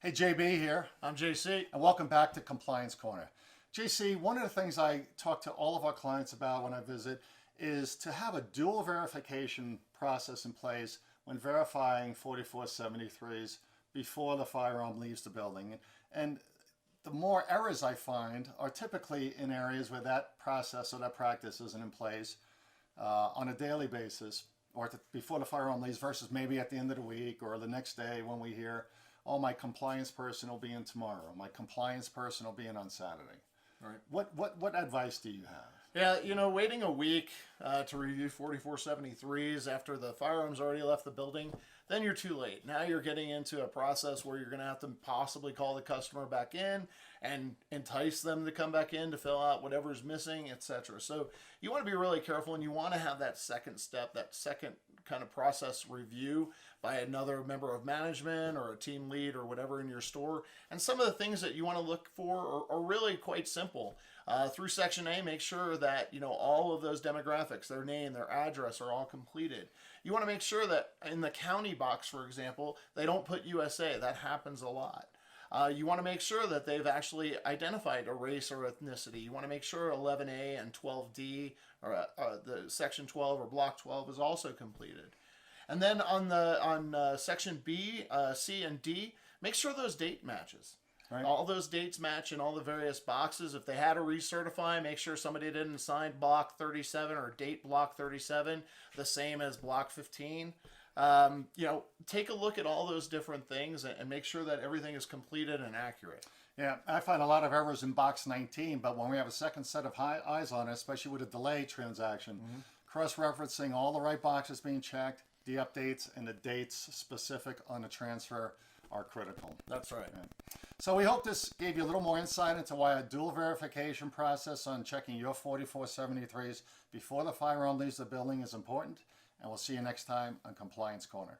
Hey, JB here. I'm JC. And welcome back to Compliance Corner. JC, one of the things I talk to all of our clients about when I visit is to have a dual verification process in place when verifying 4473s before the firearm leaves the building. And the more errors I find are typically in areas where that process or that practice isn't in place on a daily basis or before the firearm leaves versus maybe at the end of the week or the next day when we hear, oh, my compliance person will be in tomorrow. My compliance person will be in on Saturday. Right. What advice do you have? Yeah, waiting a week to review 4473s after the firearm's already left the building, then you're too late. Now you're getting into a process where you're going to have to possibly call the customer back in and entice them to come back in to fill out whatever's missing, etc. So you want to be really careful, and you want to have that second step, that second kind of process review by another member of management or a team lead or whatever in your store. And some of the things that you want to look for are really quite simple. Through Section A, make sure that all of those demographics, their name, their address, are all completed. You want to make sure that in the county box, for example, they don't put USA. That happens a lot. You want to make sure that they've actually identified a race or ethnicity. You want to make sure 11A and 12D, or the Section 12 or Block 12, is also completed. And then on Section B, C, and D, make sure those date matches. Right. All those dates match in all the various boxes. If they had to recertify, make sure somebody didn't sign Block 37 or date Block 37 the same as Block 15. Take a look at all those different things and make sure that everything is completed and accurate. Yeah, I find a lot of errors in box 19, but when we have a second set of eyes on it, especially with a delay transaction, cross-referencing all the right boxes being checked, the updates and the dates specific on the transfer are critical. That's right. Yeah. So we hope this gave you a little more insight into why a dual verification process on checking your 4473s before the firearm leaves the building is important. And we'll see you next time on Compliance Corner.